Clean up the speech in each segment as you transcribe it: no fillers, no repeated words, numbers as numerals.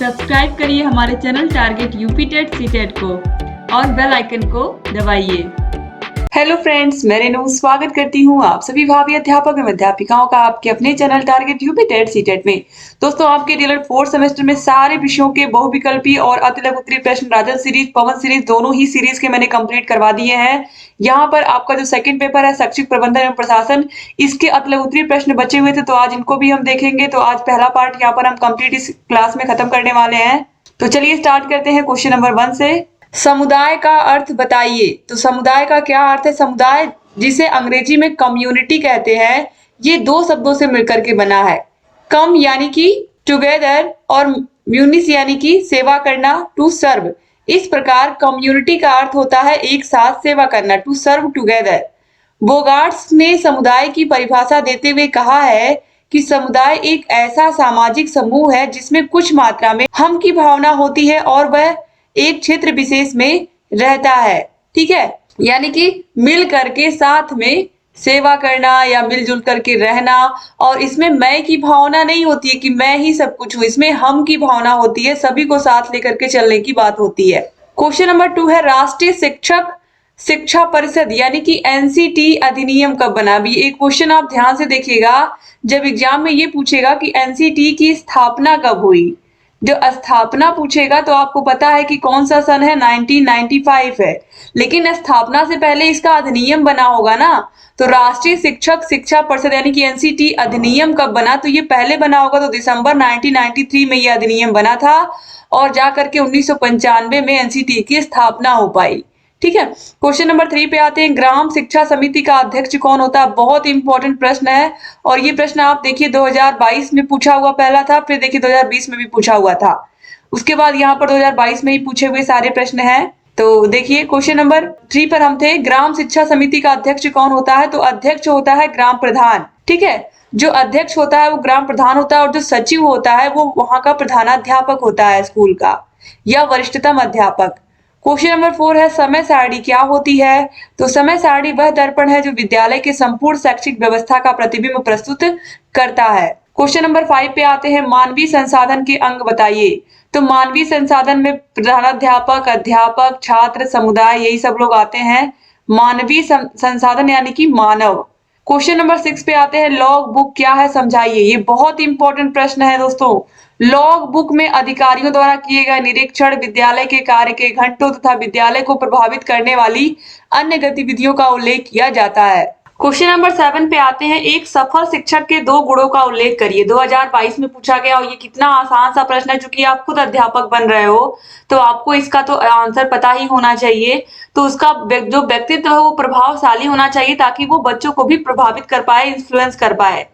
Subscribe करिए हमारे channel target UP TET CTET को और बेल आइकन को दबाइए। हेलो फ्रेंड्स, मैं रेनू स्वागत करती हूँ आप सभी भावी अध्यापक एवं अध्यापिकाओं का आपके अपने channel target UP TET CTET में। दोस्तों, आपके डीएलएड 4th सेमेस्टर में सारे विषयों के बहुविकल्पी और अति लघु उत्तरीय प्रश्न राजन सीरीज, पवन सीरीज दोनों ही सीरीज के मैंने कंप्लीट करवा दिए हैं। यहाँ पर आपका जो सेकंड पेपर है शैक्षिक प्रबंधन एवं प्रशासन, इसके अति लघु उत्तरीय प्रश्न बचे हुए थे, तो आज इनको भी हम देखेंगे। तो आज पहला पार्ट यहाँ पर हम कंप्लीट इस क्लास में खत्म करने वाले हैं। तो चलिए स्टार्ट करते हैं क्वेश्चन नंबर 1 से। समुदाय का अर्थ बताइए। तो समुदाय का क्या अर्थ है? समुदाय, जिसे अंग्रेजी में कम्युनिटी कहते हैं, ये दो शब्दों से मिलकर के बना है। कम यानी कि टुगेदर और म्यूनिस यानी कि सेवा करना, टू सर्व। इस प्रकार कम्युनिटी का अर्थ होता है एक साथ सेवा करना, टू सर्व टुगेदर। बोगार्ट्स ने समुदाय की परिभाषा देते हुए कहा है कि समुदाय एक ऐसा सामाजिक समूह है जिसमें कुछ मात्रा में हम की भावना होती है और वह एक क्षेत्र विशेष में रहता है। ठीक है, यानी कि मिल करके साथ में सेवा करना या मिलजुल करके रहना, और इसमें मैं की भावना नहीं होती है कि मैं ही सब कुछ हूं, इसमें हम की भावना होती है, सभी को साथ लेकर के चलने की बात होती है। क्वेश्चन नंबर 2 है राष्ट्रीय शिक्षक शिक्षा परिषद यानी कि एनसीटी अधिनियम कब बना? भी एक क्वेश्चन आप ध्यान से देखिएगा, जब एग्जाम में ये पूछेगा कि एनसीटी की स्थापना कब हुई, जो स्थापना पूछेगा तो आपको पता है कि कौन सा सन है, 1995 है। लेकिन स्थापना से पहले इसका अधिनियम बना होगा ना। तो राष्ट्रीय शिक्षक शिक्षा परिषद यानी कि एनसीटी अधिनियम कब बना? तो ये पहले बना होगा, तो दिसंबर 1993 में ये अधिनियम बना था और जाकर के 1995 में एनसीटी की स्थापना हो पाई। ठीक है, क्वेश्चन नंबर 3 पे आते हैं। ग्राम शिक्षा समिति का अध्यक्ष कौन होता है? बहुत इंपॉर्टेंट प्रश्न है, और ये प्रश्न आप देखिए 2022 में पूछा हुआ पहला था, फिर देखिए 2020 में भी पूछा हुआ था, उसके बाद यहाँ पर 2022 में ही पूछे हुए सारे प्रश्न हैं। तो देखिए क्वेश्चन नंबर 3 पर हम थे, ग्राम शिक्षा समिति का अध्यक्ष कौन होता है? तो अध्यक्ष होता है ग्राम प्रधान। ठीक है, जो अध्यक्ष होता है वो ग्राम प्रधान होता है, और जो सचिव होता है वो वहां का प्रधानाध्यापक होता है स्कूल का, या वरिष्ठतम अध्यापक। क्वेश्चन नंबर 4 है समय सारणी क्या होती है? तो समय सारणी वह दर्पण है जो विद्यालय के संपूर्ण शैक्षिक व्यवस्था का प्रतिबिंब प्रस्तुत करता है। क्वेश्चन नंबर 5 पे आते हैं, मानवीय संसाधन के अंग बताइए। तो मानवीय संसाधन में प्रधानाध्यापक, अध्यापक, छात्र, समुदाय, यही सब लोग आते हैं। मानवीय संसाधन यानी कि मानव। क्वेश्चन नंबर 6 पे आते हैं, लॉग बुक क्या है समझाइए। ये बहुत इंपॉर्टेंट प्रश्न है दोस्तों। लॉग बुक में अधिकारियों द्वारा किए गए निरीक्षण, विद्यालय के कार्य के घंटों तथा विद्यालय को प्रभावित करने वाली अन्य गतिविधियों का उल्लेख किया जाता है। क्वेश्चन नंबर 7 पे आते हैं, एक सफल शिक्षक के 2 गुणों का उल्लेख करिए। 2022 में पूछा गया, और ये कितना आसान सा प्रश्न है, चूंकि आप खुद अध्यापक बन रहे हो तो आपको इसका तो आंसर पता ही होना चाहिए। तो उसका जो व्यक्तित्व है वो प्रभावशाली होना चाहिए, ताकि वो बच्चों को भी प्रभावित कर पाए, इन्फ्लुएंस कर पाए।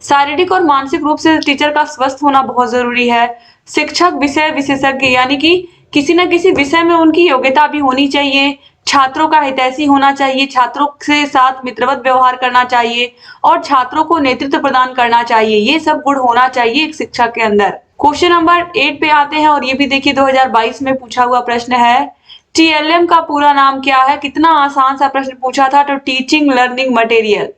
शारीरिक और मानसिक रूप से टीचर का स्वस्थ होना बहुत जरूरी है। शिक्षक विषय विशेषज्ञ यानी कि किसी न किसी विषय में उनकी योग्यता भी होनी चाहिए। छात्रों का हितैषी होना चाहिए, छात्रों के साथ मित्रवत व्यवहार करना चाहिए और छात्रों को नेतृत्व प्रदान करना चाहिए। ये सब गुण होना चाहिए एक शिक्षक के अंदर। क्वेश्चन नंबर 8 पे आते हैं, और ये भी देखिए 2022 में पूछा हुआ प्रश्न है। टीएलएम का पूरा नाम क्या है? कितना आसान सा प्रश्न पूछा था। तो टीचिंग लर्निंग मटेरियल,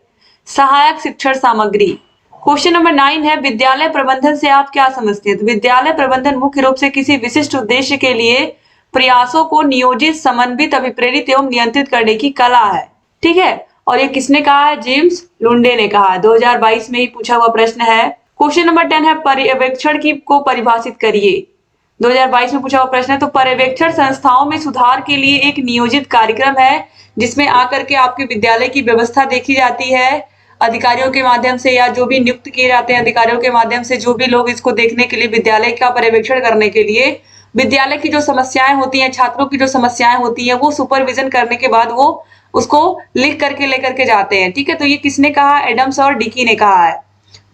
सहायक शिक्षण सामग्री। क्वेश्चन नंबर 9 है, विद्यालय प्रबंधन से आप क्या समझते हैं? तो विद्यालय प्रबंधन मुख्य रूप से किसी विशिष्ट उद्देश्य के लिए प्रयासों को नियोजित, समन्वित, अभिप्रेरित एवं नियंत्रित करने की कला है। ठीक है, और ये किसने कहा है? जेम्स लुंडे ने कहा है। 2022 में ही पूछा हुआ प्रश्न है। क्वेश्चन नंबर 10 है, पर्यवेक्षण की को परिभाषित करिए। 2022 में पूछा हुआ प्रश्न है। तो पर्यवेक्षण संस्थाओं में सुधार के लिए एक नियोजित कार्यक्रम है, जिसमें आकर के आपके विद्यालय की व्यवस्था देखी जाती है अधिकारियों के माध्यम से, या जो भी नियुक्त किए जाते हैं अधिकारियों के माध्यम से, जो भी लोग इसको देखने के लिए, विद्यालय का पर्यवेक्षण करने के लिए, विद्यालय की जो समस्याएं होती हैं, छात्रों की जो समस्याएं होती हैं, वो सुपरविजन करने के बाद वो उसको लिख करके लेकर के जाते हैं। ठीक है, तो ये किसने कहा? एडम्स और डिकी ने कहा है।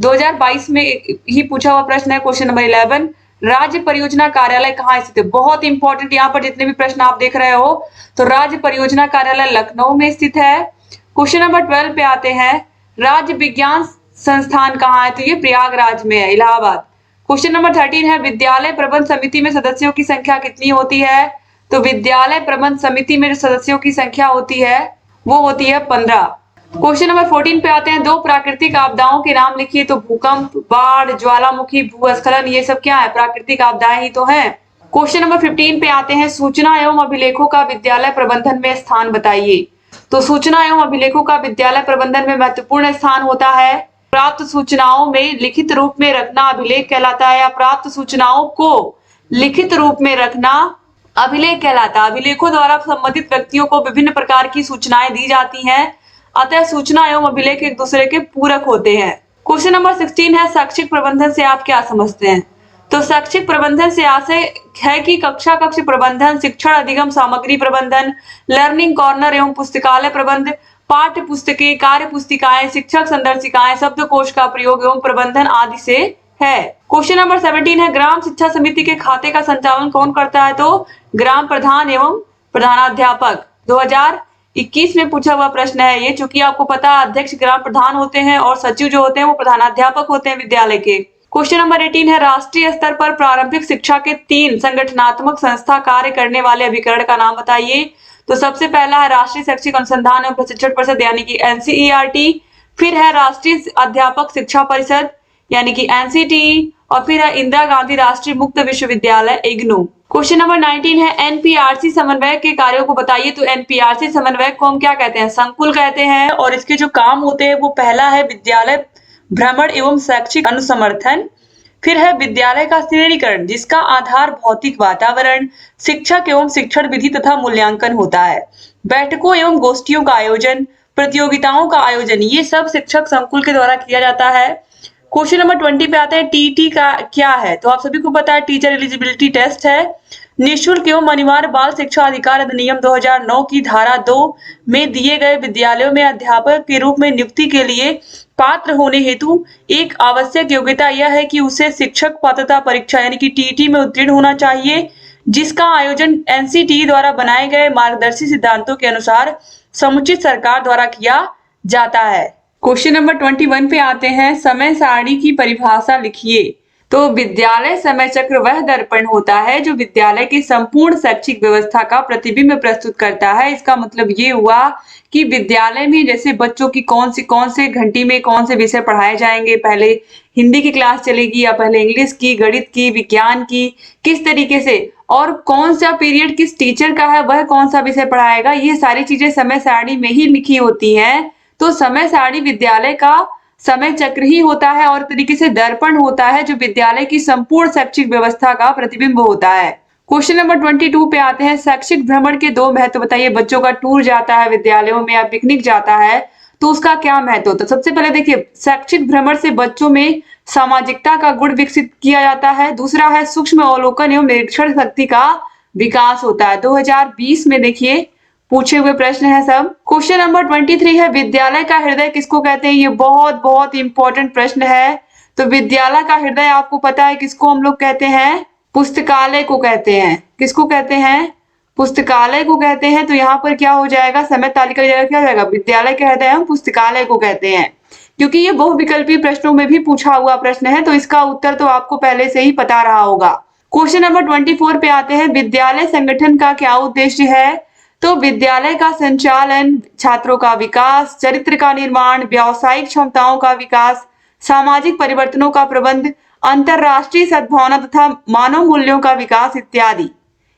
2022 में ही पूछा हुआ प्रश्न है। क्वेश्चन नंबर 11, राज्य परियोजना कार्यालय कहाँ स्थित है? बहुत इंपॉर्टेंट, यहाँ पर जितने भी प्रश्न आप देख रहे हो, तो राज्य परियोजना कार्यालय लखनऊ में स्थित है। क्वेश्चन नंबर 12 पे आते हैं, राज्य विज्ञान संस्थान कहाँ है? तो ये प्रयागराज में है, इलाहाबाद। क्वेश्चन नंबर 13 है, विद्यालय प्रबंध समिति में सदस्यों की संख्या कितनी होती है? तो विद्यालय प्रबंध समिति में जो सदस्यों की संख्या होती है वो होती है 15। क्वेश्चन नंबर 14 पे आते हैं, दो प्राकृतिक आपदाओं के नाम लिखिए। तो भूकंप, बाढ़, ज्वालामुखी, भूस्खलन, ये सब क्या है? प्राकृतिक आपदाएं ही तो है। क्वेश्चन नंबर 15 पे आते हैं, सूचना एवं अभिलेखों का विद्यालय प्रबंधन में स्थान बताइए। तो सूचना एवं अभिलेखों का विद्यालय प्रबंधन में महत्वपूर्ण स्थान होता है। प्राप्त सूचनाओं में लिखित रूप में रखना अभिलेख कहलाता है, या प्राप्त सूचनाओं को लिखित रूप में रखना अभिलेख कहलाता है। अभिलेखों द्वारा संबंधित व्यक्तियों को विभिन्न प्रकार की सूचनाएं दी जाती हैं, अतः सूचना एवं अभिलेख एक दूसरे के पूरक होते हैं। क्वेश्चन नंबर 16 है, शैक्षिक प्रबंधन से आप क्या समझते हैं? तो शैक्षिक प्रबंधन से आशय है कि कक्षा कक्ष प्रबंधन, शिक्षण अधिगम सामग्री प्रबंधन, लर्निंग कॉर्नर एवं पुस्तकालय प्रबंध, पाठ्य पुस्तकें, कार्य पुस्तिकाएं, शिक्षक संदर्शिकाएं, शब्दकोश का प्रयोग एवं प्रबंधन आदि से है। क्वेश्चन नंबर 17 है, ग्राम शिक्षा समिति के खाते का संचालन कौन करता है? तो ग्राम प्रधान एवं प्रधानाध्यापक। 2021 में पूछा हुआ प्रश्न है ये, चूंकि आपको पता है अध्यक्ष ग्राम प्रधान होते हैं और सचिव जो होते हैं वो प्रधानाध्यापक होते हैं विद्यालय के। क्वेश्चन नंबर 18 है, राष्ट्रीय स्तर पर प्रारंभिक शिक्षा के 3 संगठनात्मक संस्था कार्य करने वाले अभिकरण का नाम बताइए। तो सबसे पहला है राष्ट्रीय शैक्षिक अनुसंधान एवं प्रशिक्षण परिषद यानी कि एनसीईआरटी, फिर है राष्ट्रीय अध्यापक शिक्षा परिषद यानी कि एनसीटी, और फिर है इंदिरा गांधी राष्ट्रीय मुक्त विश्वविद्यालय इग्नू। क्वेश्चन नंबर 19 है, एनपीआरसी समन्वयक के कार्यों को बताइए। तो एनपीआरसी समन्वयक को हम क्या कहते हैं? संकुल कहते हैं, और इसके जो काम होते हैं वो पहला है विद्यालय भ्रमण एवं शैक्षिक अनुसमर्थन, फिर है विद्यालय का श्रेणीकरण जिसका आधार भौतिक वातावरण, शिक्षक एवं शिक्षण विधि तथा मूल्यांकन होता है, बैठकों एवं गोष्ठियों का आयोजन, प्रतियोगिताओं का आयोजन, ये सब शिक्षक संकुल के द्वारा किया जाता है। क्वेश्चन नंबर 20 पे आते हैं, टीटी का क्या है? तो आप सभी को पता है टीचर एलिजिबिलिटी टेस्ट है। निःशुल्क एवं अनिवार्य बाल शिक्षा अधिकार अधिनियम 2009 की धारा 2 में दिए गए विद्यालयों में अध्यापक के रूप में नियुक्ति के लिए पात्र होने हेतु एक आवश्यक योग्यता यह है कि उसे शिक्षक पात्रता परीक्षा यानी कि टीटी में उत्तीर्ण होना चाहिए, जिसका आयोजन एनसीटी द्वारा बनाए गए मार्गदर्शी सिद्धांतों के अनुसार समुचित सरकार द्वारा किया जाता है। क्वेश्चन नंबर 21 पे आते हैं, समय सारणी की परिभाषा लिखिए। तो विद्यालय समय चक्र वह दर्पण होता है जो विद्यालय की संपूर्ण शैक्षिक व्यवस्था का प्रतिबिंब प्रस्तुत करता है। इसका मतलब ये हुआ कि विद्यालय में जैसे बच्चों की कौन से घंटी में कौन से विषय पढ़ाए जाएंगे, पहले हिंदी की क्लास चलेगी या पहले इंग्लिश की, गणित की, विज्ञान की, किस तरीके से, और कौन सा पीरियड किस टीचर का है, वह कौन सा विषय पढ़ाएगा, ये सारी चीजें समय सारणी में ही लिखी होती हैं। तो समय सारणी विद्यालय का समय चक्र ही होता है और तरीके से दर्पण होता है जो विद्यालय की संपूर्ण शैक्षिक व्यवस्था का प्रतिबिंब होता है। क्वेश्चन नंबर 22 पे आते हैं, शैक्षिक भ्रमण के 2 महत्व बताइए। बच्चों का टूर जाता है विद्यालयों में या पिकनिक जाता है तो उसका क्या महत्व? तो सबसे पहले देखिए, शैक्षिक भ्रमण से बच्चों में सामाजिकता का गुण विकसित किया जाता है। दूसरा है सूक्ष्म अवलोकन एवं निरीक्षण शक्ति का विकास होता है। 2020 में देखिए पूछे हुए प्रश्न है सब। क्वेश्चन नंबर 23 है, विद्यालय का हृदय किसको कहते हैं? ये बहुत बहुत इंपॉर्टेंट प्रश्न है। तो विद्यालय का हृदय आपको पता है किसको हम लोग कहते हैं? पुस्तकालय को कहते हैं। किसको कहते हैं? पुस्तकालय को कहते हैं। तो यहाँ पर क्या हो जाएगा, समय तालिका की जगह क्या हो जाएगा? विद्यालय के हृदय हम पुस्तकालय को कहते हैं, क्योंकि ये बहुविकल्पीय प्रश्नों में भी पूछा हुआ प्रश्न है, तो इसका उत्तर तो आपको पहले से ही पता रहा होगा। क्वेश्चन नंबर 24 पे आते हैं, विद्यालय संगठन का क्या उद्देश्य है? तो विद्यालय का संचालन, छात्रों का विकास, चरित्र का निर्माण, व्यावसायिक क्षमताओं का विकास, सामाजिक परिवर्तनों का प्रबंध, अंतरराष्ट्रीय सद्भावना तथा मानव मूल्यों का विकास इत्यादि,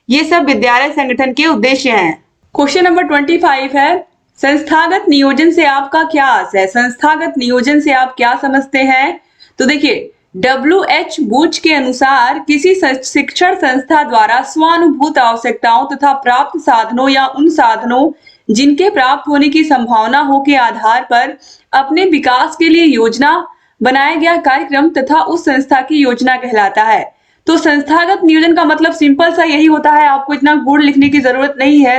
ये सब विद्यालय संगठन के उद्देश्य हैं। क्वेश्चन नंबर 25 है, संस्थागत नियोजन से आपका क्या आस है? संस्थागत नियोजन से आप क्या समझते हैं? तो देखिए, WH बूच के अनुसार किसी शिक्षण संस्था द्वारा स्वानुभूत आवश्यकताओं तथा प्राप्त साधनों या उन साधनों जिनके प्राप्त होने की संभावना हो के आधार पर अपने विकास के लिए योजना बनाया गया कार्यक्रम तथा उस संस्था की योजना कहलाता है। तो संस्थागत नियोजन का मतलब सिंपल सा यही होता है, आपको इतना गुड़ लिखने की जरूरत नहीं है।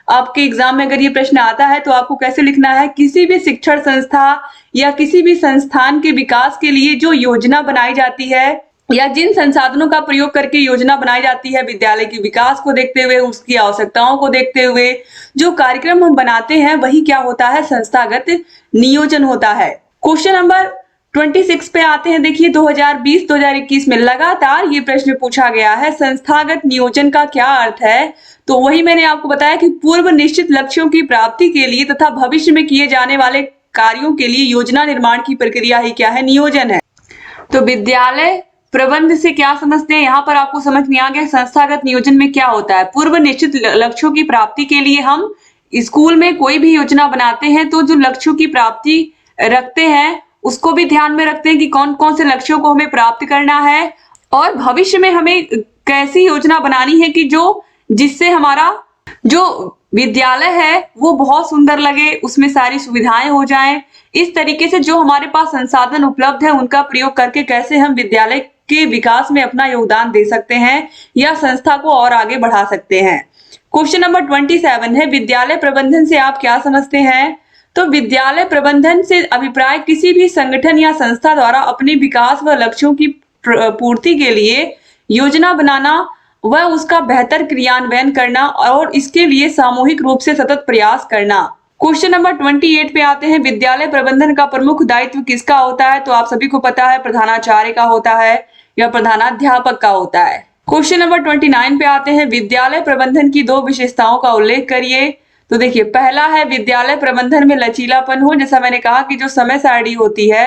आपके एग्जाम में अगर ये प्रश्न आता है तो आपको कैसे लिखना है, किसी भी शिक्षण संस्था या किसी भी संस्थान के विकास के लिए जो योजना बनाई जाती है या जिन संसाधनों का प्रयोग करके योजना बनाई जाती है, विद्यालय के विकास को देखते हुए, उसकी आवश्यकताओं को देखते हुए जो कार्यक्रम हम बनाते हैं, वही क्या होता है? संस्थागत नियोजन होता है। क्वेश्चन नंबर 26 पे आते हैं। देखिए, 2020-2021 में लगातार ये प्रश्न पूछा गया है, संस्थागत नियोजन का क्या अर्थ है? तो वही मैंने आपको बताया कि पूर्व निश्चित लक्ष्यों की प्राप्ति के लिए तथा भविष्य में किए जाने वाले कार्यों के लिए योजना निर्माण की प्रक्रिया ही क्या है? नियोजन है। तो विद्यालय प्रबंध से क्या समझते हैं? यहाँ पर आपको समझ में आ गया संस्थागत नियोजन में क्या होता है। पूर्व निश्चित लक्ष्यों की प्राप्ति के लिए हम स्कूल में कोई भी योजना बनाते हैं तो जो लक्ष्यों की प्राप्ति रखते हैं उसको भी ध्यान में रखते हैं कि कौन कौन से लक्ष्यों को हमें प्राप्त करना है और भविष्य में हमें कैसी योजना बनानी है कि जिससे हमारा जो विद्यालय है वो बहुत सुंदर लगे, उसमें सारी सुविधाएं हो जाएं। इस तरीके से जो हमारे पास संसाधन उपलब्ध है उनका प्रयोग करके कैसे हम विद्यालय के विकास में अपना योगदान दे सकते हैं या संस्था को और आगे बढ़ा सकते हैं। क्वेश्चन नंबर 27 है, विद्यालय प्रबंधन से आप क्या समझते हैं? तो विद्यालय प्रबंधन से अभिप्राय किसी भी संगठन या संस्था द्वारा अपने विकास व लक्ष्यों की पूर्ति के लिए योजना बनाना व उसका बेहतर क्रियान्वयन करना और इसके लिए सामूहिक रूप से सतत प्रयास करना। क्वेश्चन नंबर 28 पे आते हैं, विद्यालय प्रबंधन का प्रमुख दायित्व किसका होता है? तो आप सभी को पता है प्रधानाचार्य का होता है या प्रधानाध्यापक का होता है। क्वेश्चन नंबर 29 पे आते हैं, विद्यालय प्रबंधन की 2 विशेषताओं का उल्लेख करिए। तो देखिए, पहला है विद्यालय प्रबंधन में लचीलापन हो। जैसा मैंने कहा कि जो समय सारणी होती है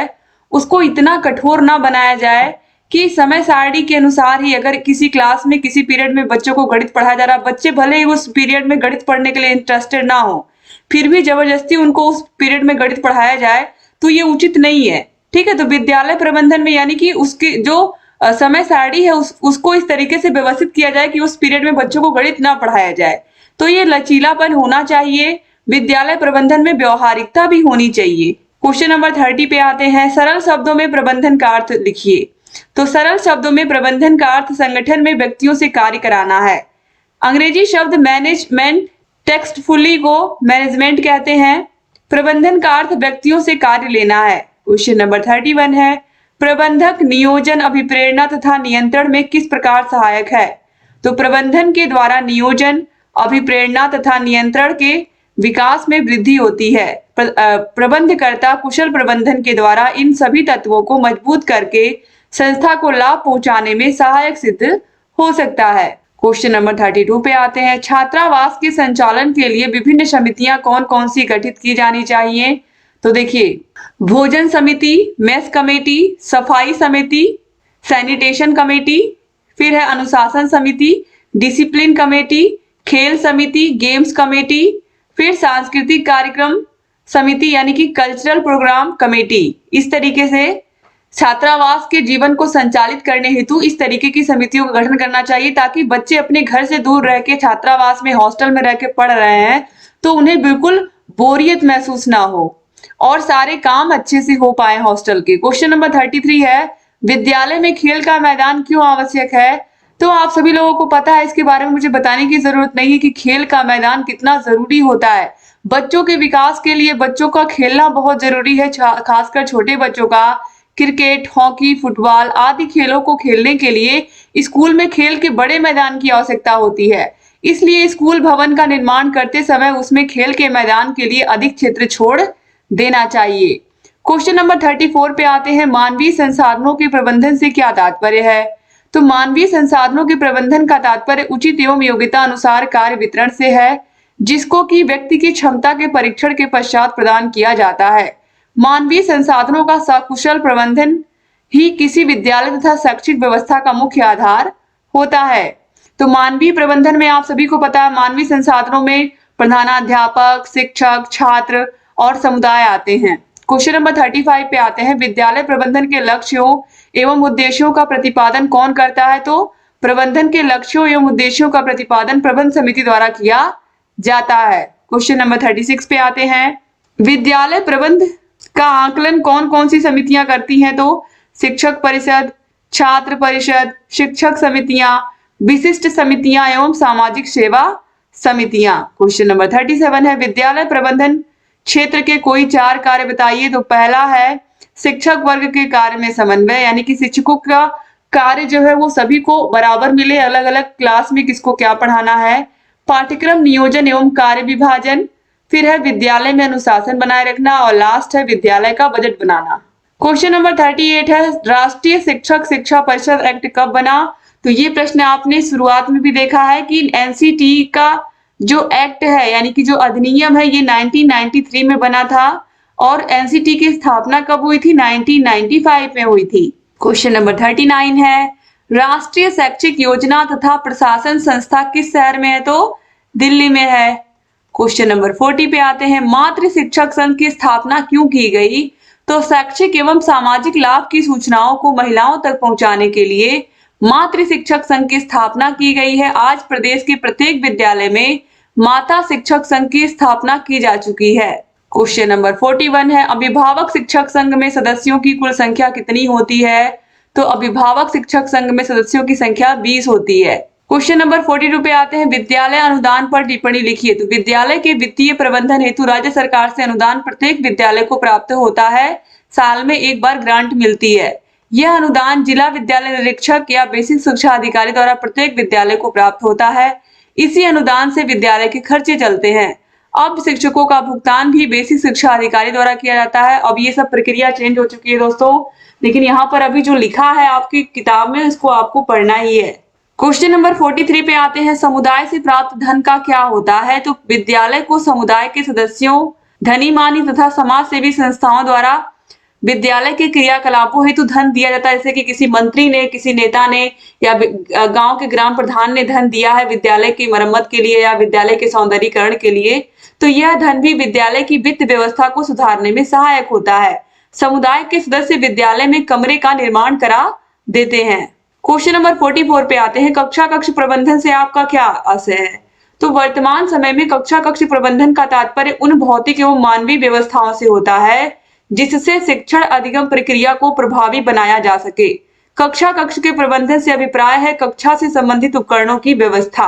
उसको इतना कठोर ना बनाया जाए कि समय सारणी के अनुसार ही अगर किसी क्लास में किसी पीरियड में बच्चों को गणित पढ़ाया जा रहा, बच्चे भले ही उस पीरियड में गणित पढ़ने के लिए इंटरेस्टेड ना हो, फिर भी जबरदस्ती उनको उस पीरियड में गणित पढ़ाया जाए तो ये उचित नहीं है। ठीक है, तो विद्यालय प्रबंधन में यानी कि उसकी जो समय सारणी है उसको इस तरीके से व्यवस्थित किया जाए कि उस पीरियड में बच्चों को गणित ना पढ़ाया जाए। तो ये लचीलापन होना चाहिए। विद्यालय प्रबंधन में व्यवहारिकता भी होनी चाहिए। क्वेश्चन नंबर 30 पे आते हैं, सरल शब्दों में प्रबंधन का अर्थ लिखिए। तो सरल शब्दों में प्रबंधन का अर्थ संगठन में व्यक्तियों से कार्य कराना है। अंग्रेजी शब्द मैनेजमेंट टेक्स्टफुली को मैनेजमेंट कहते हैं। प्रबंधन का अर्थ व्यक्तियों से कार्य लेना है। क्वेश्चन नंबर 31 है, प्रबंधक नियोजन, अभिप्रेरणा तथा नियंत्रण में किस प्रकार सहायक है? तो प्रबंधन के द्वारा नियोजन, अभिप्रेरणा तथा नियंत्रण के विकास में वृद्धि होती है। प्रबंधकर्ता कुशल प्रबंधन के द्वारा इन सभी तत्वों को मजबूत करके संस्था को लाभ पहुंचाने में सहायक सिद्ध हो सकता है। क्वेश्चन नंबर 32 पे आते हैं, छात्रावास के संचालन के लिए विभिन्न समितियां कौन कौन सी गठित की जानी चाहिए? तो देखिए, भोजन समिति, मेस कमेटी, सफाई समिति, सैनिटेशन कमेटी, फिर है अनुशासन समिति, डिसिप्लिन कमेटी, खेल समिति, गेम्स कमेटी, फिर सांस्कृतिक कार्यक्रम समिति यानी कि कल्चरल प्रोग्राम कमेटी। इस तरीके से छात्रावास के जीवन को संचालित करने हेतु इस तरीके की समितियों का गठन करना चाहिए ताकि बच्चे अपने घर से दूर रह के छात्रावास में हॉस्टल में रह के पढ़ रहे हैं तो उन्हें बिल्कुल बोरियत महसूस ना हो और सारे काम अच्छे से हो पाए हॉस्टल के। क्वेश्चन नंबर 33 है, विद्यालय में खेल का मैदान क्यों आवश्यक है? तो आप सभी लोगों को पता है, इसके बारे में मुझे बताने की जरूरत नहीं है कि खेल का मैदान कितना जरूरी होता है। बच्चों के विकास के लिए बच्चों का खेलना बहुत जरूरी है, खासकर छोटे बच्चों का। क्रिकेट, हॉकी, फुटबॉल आदि खेलों को खेलने के लिए स्कूल में खेल के बड़े मैदान की आवश्यकता होती है। इसलिए स्कूल भवन का निर्माण करते समय उसमें खेल के मैदान के लिए अधिक क्षेत्र छोड़ देना चाहिए। क्वेश्चन नंबर 34 पे आते हैं, मानवीय संसाधनों के प्रबंधन से क्या तात्पर्य है? तो मानवीय संसाधनों के प्रबंधन का तात्पर्य उचित एवं योग्यता अनुसार कार्य वितरण से है, जिसको कि व्यक्ति की क्षमता के परीक्षण के पश्चात प्रदान किया जाता है। मानवीय संसाधनों का सकुशल प्रबंधन ही किसी विद्यालय तथा शैक्षिक व्यवस्था का मुख्य आधार होता है। तो मानवीय प्रबंधन में आप सभी को पता है, मानवीय संसाधनों में प्रधानाध्यापक, शिक्षक, छात्र और समुदाय आते हैं। क्वेश्चन नंबर 35 पे आते हैं, विद्यालय प्रबंधन के लक्ष्यों एवं उद्देश्यों का प्रतिपादन कौन करता है? तो प्रबंधन के लक्ष्यों एवं उद्देश्यों का प्रतिपादन प्रबंध समिति द्वारा किया जाता है। क्वेश्चन नंबर 36 पे आते हैं, विद्यालय प्रबंध का आकलन कौन कौन सी समितियां करती हैं? तो शिक्षक परिषद, छात्र परिषद, शिक्षक समितियां, विशिष्ट समितियां एवं सामाजिक सेवा समितियां। क्वेश्चन नंबर 37 है, विद्यालय प्रबंधन क्षेत्र के कोई 4 कार्य बताइए। तो पहला है शिक्षक वर्ग के कार्य में समन्वय, यानी कि शिक्षकों का कार्य जो है वो सभी को बराबर मिले, अलग अलग क्लास में किसको क्या पढ़ाना है। पाठ्यक्रम नियोजन एवं कार्य विभाजन, फिर है विद्यालय में अनुशासन बनाए रखना और लास्ट है विद्यालय का बजट बनाना। क्वेश्चन नंबर 38 है, राष्ट्रीय शिक्षक शिक्षा परिषद एक्ट कब बना? तो ये प्रश्न आपने शुरुआत में भी देखा है कि एनसीटी का जो एक्ट है यानी कि जो अधिनियम है ये 1993 में बना था और एनसीटी की स्थापना कब हुई थी? 1995 में हुई थी। क्वेश्चन नंबर 39 है, राष्ट्रीय शैक्षिक योजना तथा प्रशासन संस्था किस शहर में है? तो दिल्ली में है। क्वेश्चन नंबर 40 पे आते हैं, मातृ शिक्षक संघ की स्थापना क्यों की गई? तो शैक्षिक एवं सामाजिक लाभ की सूचनाओं को महिलाओं तक पहुंचाने के लिए मातृ शिक्षक संघ की स्थापना की गई है। आज प्रदेश के प्रत्येक विद्यालय में माता शिक्षक संघ की स्थापना की जा चुकी है। क्वेश्चन नंबर 41 है, अभिभावक शिक्षक संघ में सदस्यों की कुल संख्या कितनी होती है? तो अभिभावक शिक्षक संघ में सदस्यों की संख्या 20 होती है। क्वेश्चन नंबर 42 पे आते हैं, विद्यालय अनुदान पर टिप्पणी लिखिए। तो विद्यालय के वित्तीय प्रबंधन हेतु राज्य सरकार से अनुदान प्रत्येक विद्यालय को प्राप्त होता है। साल में एक बार ग्रांट मिलती है। यह अनुदान जिला विद्यालय निरीक्षक या बेसिक शिक्षा अधिकारी द्वारा प्रत्येक विद्यालय को प्राप्त होता है। इसी अनुदान से विद्यालय के खर्चे चलते हैं। अब शिक्षकों का भुगतान भी बेसिक शिक्षा अधिकारी द्वारा किया जाता है। अब ये सब प्रक्रिया चेंज हो चुकी है दोस्तों, लेकिन यहाँ पर अभी जो लिखा है आपकी किताब में उसको आपको पढ़ना ही है। क्वेश्चन नंबर 43 पे आते हैं, समुदाय से प्राप्त धन का क्या होता है? तो विद्यालय को समुदाय के सदस्यों, धनी मानी तथा समाज सेवी संस्थाओं द्वारा विद्यालय के क्रियाकलापों हेतु धन दिया जाता है। जैसे कि किसी मंत्री ने, किसी नेता ने या गांव के ग्राम प्रधान ने धन दिया है विद्यालय की मरम्मत के लिए या विद्यालय के सौंदर्यीकरण के लिए, तो यह धन भी विद्यालय की वित्त व्यवस्था को सुधारने में सहायक होता है। समुदाय के सदस्य विद्यालय में कमरे का निर्माण करा देते हैं। क्वेश्चन नंबर 44 पे आते हैं, कक्षा कक्ष प्रबंधन से आपका क्या आशय है? तो वर्तमान समय में कक्षा कक्ष प्रबंधन का तात्पर्य उन भौतिक एवं मानवीय व्यवस्थाओं से होता है जिससे शिक्षण अधिगम प्रक्रिया को प्रभावी बनाया जा सके। कक्षा कक्ष के प्रबंधन से अभिप्राय है कक्षा से संबंधित उपकरणों की व्यवस्था,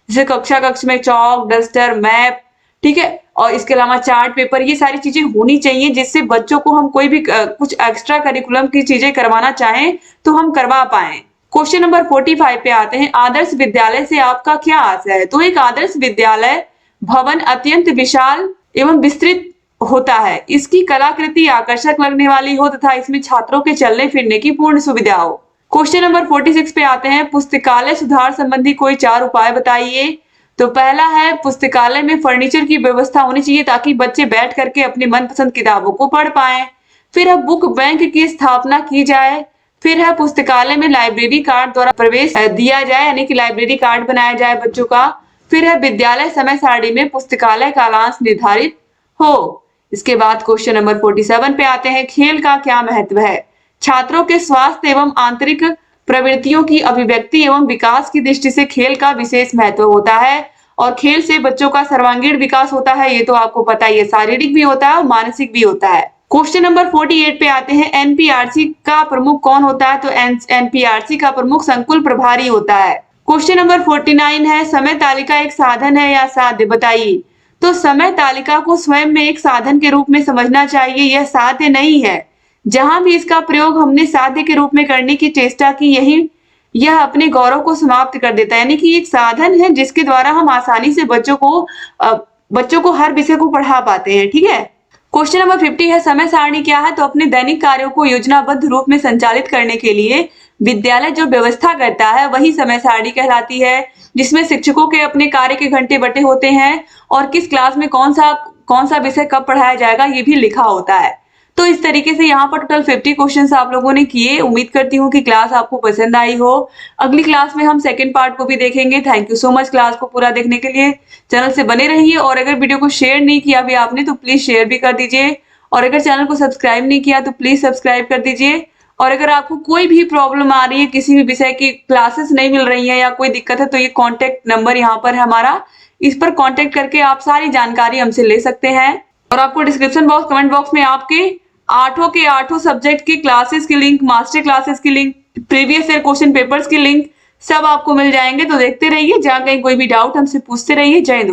जैसे कक्षा कक्ष में चौक, डस्टर, मैप, ठीक है, और इसके अलावा चार्ट पेपर, ये सारी चीजें होनी चाहिए जिससे बच्चों को हम कोई भी कुछ एक्स्ट्रा करिकुलम की चीजें करवाना चाहें तो हम करवा पाए। क्वेश्चन नंबर 45 पे आते हैं, आदर्श विद्यालय से आपका क्या आशय है? तो एक आदर्श विद्यालय भवन अत्यंत विशाल एवं विस्तृत होता है, इसकी कलाकृति आकर्षक लगने वाली हो तथा इसमें छात्रों के चलने फिरने की पूर्ण सुविधा हो। क्वेश्चन नंबर 46 पे आते हैं, पुस्तकालय सुधार संबंधी कोई 4 उपाय बताइए। तो पहला है, पुस्तकालय में फर्नीचर की व्यवस्था होनी चाहिए ताकि बच्चे बैठ करके अपनी मनपसंद किताबों को पढ़ पाए। फिर है बुक बैंक की स्थापना की जाए। फिर है पुस्तकालय में लाइब्रेरी कार्ड द्वारा प्रवेश दिया जाए, यानी कि लाइब्रेरी कार्ड बनाया जाए बच्चों का। फिर है विद्यालय समय सारणी में पुस्तकालय कालांश निर्धारित हो। इसके बाद क्वेश्चन नंबर 47 पे आते हैं, खेल का क्या महत्व है? छात्रों के स्वास्थ्य एवं आंतरिक प्रवृत्तियों की अभिव्यक्ति एवं विकास की दृष्टि से खेल का विशेष महत्व होता है और खेल से बच्चों का सर्वांगीण विकास होता है। ये तो आपको पता ही है, शारीरिक भी होता है और मानसिक भी होता है। क्वेश्चन नंबर 48 पे आते हैं, एनपीआरसी का प्रमुख कौन होता है? तो एनपीआरसी का प्रमुख संकुल प्रभारी होता है। क्वेश्चन नंबर 49 है, समय तालिका एक साधन है या साध्य? बताइए। तो समय तालिका को स्वयं में एक साधन के रूप में समझना चाहिए, यह साध्य नहीं है। जहां भी इसका प्रयोग हमने साध्य के रूप में करने की चेष्टा की, यह अपने गौरव को समाप्त कर देता है। यानी कि एक साधन है जिसके द्वारा हम आसानी से बच्चों को हर विषय को पढ़ा पाते हैं, ठीक है। क्वेश्चन नंबर 50 है, समय सारणी क्या है? तो अपने दैनिक कार्यों को योजनाबद्ध रूप में संचालित करने के लिए विद्यालय जो व्यवस्था करता है वही समय सारणी कहलाती है, जिसमें शिक्षकों के अपने कार्य के घंटे बटे होते हैं और किस क्लास में कौन सा विषय कब पढ़ाया जाएगा ये भी लिखा होता है। तो इस तरीके से यहाँ पर टोटल 50 क्वेश्चंस आप लोगों ने किए। उम्मीद करती हूँ कि क्लास आपको पसंद आई हो। अगली क्लास में हम सेकंड पार्ट को भी देखेंगे। Thank you so much class को पूरा देखने के लिए। चैनल से बने रहिए और अगर वीडियो को शेयर नहीं किया अभी आपने तो प्लीज शेयर भी कर दीजिए और अगर चैनल को सब्सक्राइब नहीं किया तो प्लीज सब्सक्राइब कर दीजिए। और अगर आपको कोई भी प्रॉब्लम आ रही है, किसी भी विषय की क्लासेस नहीं मिल रही है या कोई दिक्कत है, तो ये कॉन्टेक्ट नंबर यहाँ पर है हमारा, इस पर कॉन्टेक्ट करके आप सारी जानकारी हमसे ले सकते हैं। और आपको डिस्क्रिप्शन बॉक्स, कमेंट बॉक्स में आपके 8 के 8 सब्जेक्ट की क्लासेस की लिंक, मास्टर क्लासेस की link, previous year question papers की लिंक सब आपको मिल जाएंगे। तो देखते रहिए, जहाँ कहीं कोई भी डाउट हमसे पूछते रहिए। जय हिंद।